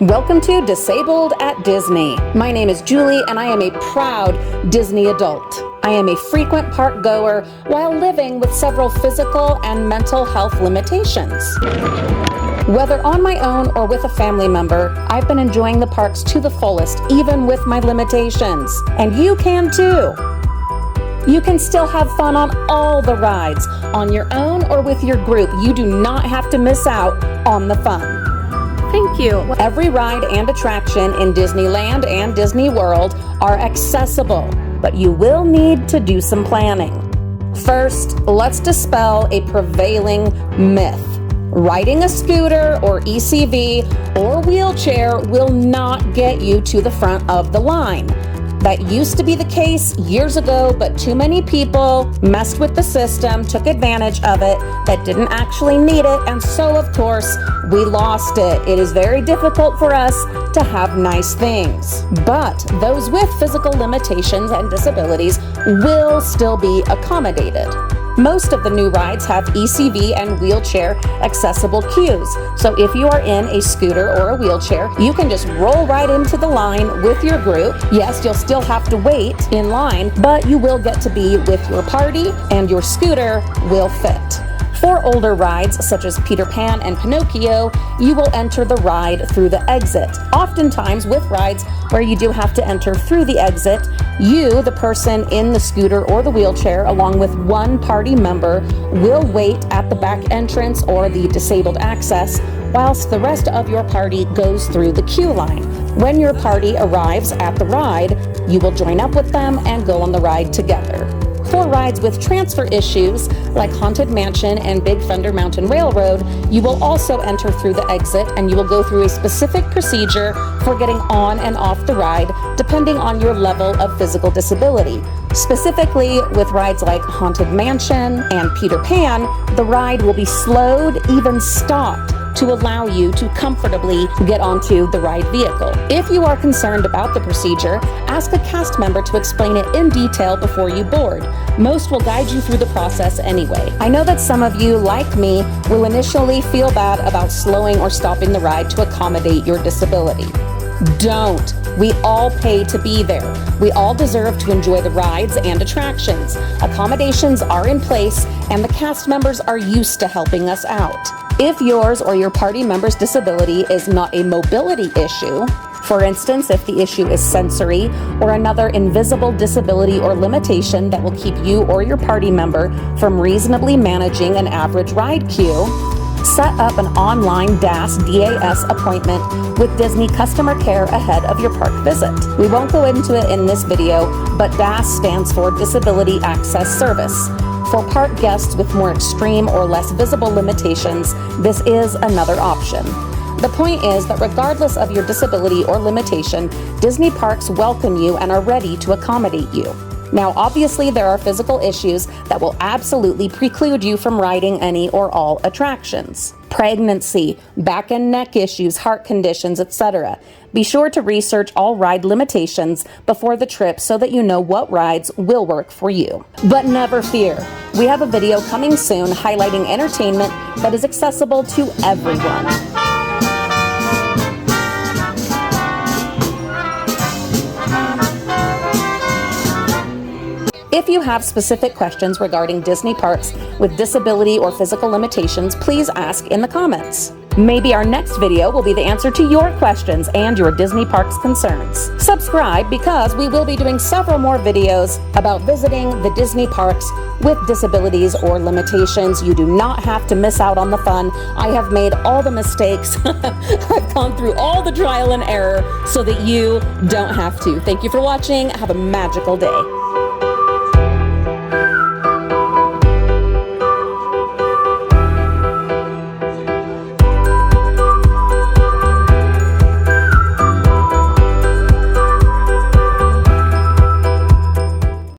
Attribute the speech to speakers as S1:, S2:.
S1: Welcome to Disabled at Disney. My name is Julie and I am a proud Disney adult. I am a frequent park goer while living with several physical and mental health limitations. Whether on my own or with a family member, I've been enjoying the parks to the fullest, even with my limitations. And you can too. You can still have fun on all the rides, on your own or with your group. You do not have to miss out on the fun.
S2: Thank you.
S1: Every ride and attraction in Disneyland and Disney World are accessible, but you will need to do some planning. First, let's dispel a prevailing myth. Riding a scooter or ECV or wheelchair will not get you to the front of the line. That used to be the case years ago, but too many people messed with the system, took advantage of it, that didn't actually need it, and so of course, we lost it. It is very difficult for us to have nice things. But those with physical limitations and disabilities will still be accommodated. Most of the new rides have ECV and wheelchair accessible queues. So if you are in a scooter or a wheelchair, you can just roll right into the line with your group. Yes, you'll still have to wait in line, but you will get to be with your party and your scooter will fit. For older rides, such as Peter Pan and Pinocchio, you will enter the ride through the exit. Oftentimes with rides where you do have to enter through the exit, you, the person in the scooter or the wheelchair, along with one party member, will wait at the back entrance or the disabled access, whilst the rest of your party goes through the queue line. When your party arrives at the ride, you will join up with them and go on the ride together. For rides with transfer issues, like Haunted Mansion and Big Thunder Mountain Railroad, you will also enter through the exit and you will go through a specific procedure for getting on and off the ride, depending on your level of physical disability. Specifically, with rides like Haunted Mansion and Peter Pan, the ride will be slowed, even stopped, to allow you to comfortably get onto the ride vehicle. If you are concerned about the procedure, ask a cast member to explain it in detail before you board. Most will guide you through the process anyway. I know that some of you, like me, will initially feel bad about slowing or stopping the ride to accommodate your disability. Don't. We all pay to be there. We all deserve to enjoy the rides and attractions. Accommodations are in place and the cast members are used to helping us out. If yours or your party member's disability is not a mobility issue, for instance, if the issue is sensory or another invisible disability or limitation that will keep you or your party member from reasonably managing an average ride queue, set up an online DAS appointment with Disney customer care ahead of your park visit. We won't go into it in this video, but DAS stands for Disability Access Service. For park guests with more extreme or less visible limitations, this is another option. The point is that regardless of your disability or limitation, Disney parks welcome you and are ready to accommodate you. Now, obviously, there are physical issues that will absolutely preclude you from riding any or all attractions. Pregnancy, back and neck issues, heart conditions, etc. Be sure to research all ride limitations before the trip so that you know what rides will work for you. But never fear. We have a video coming soon highlighting entertainment that is accessible to everyone. If you have specific questions regarding Disney parks with disability or physical limitations, please ask in the comments. Maybe our next video will be the answer to your questions and your Disney parks concerns. Subscribe because we will be doing several more videos about visiting the Disney parks with disabilities or limitations. You do not have to miss out on the fun. I have made all the mistakes. I've gone through all the trial and error so that you don't have to. Thank you for watching. Have a magical day.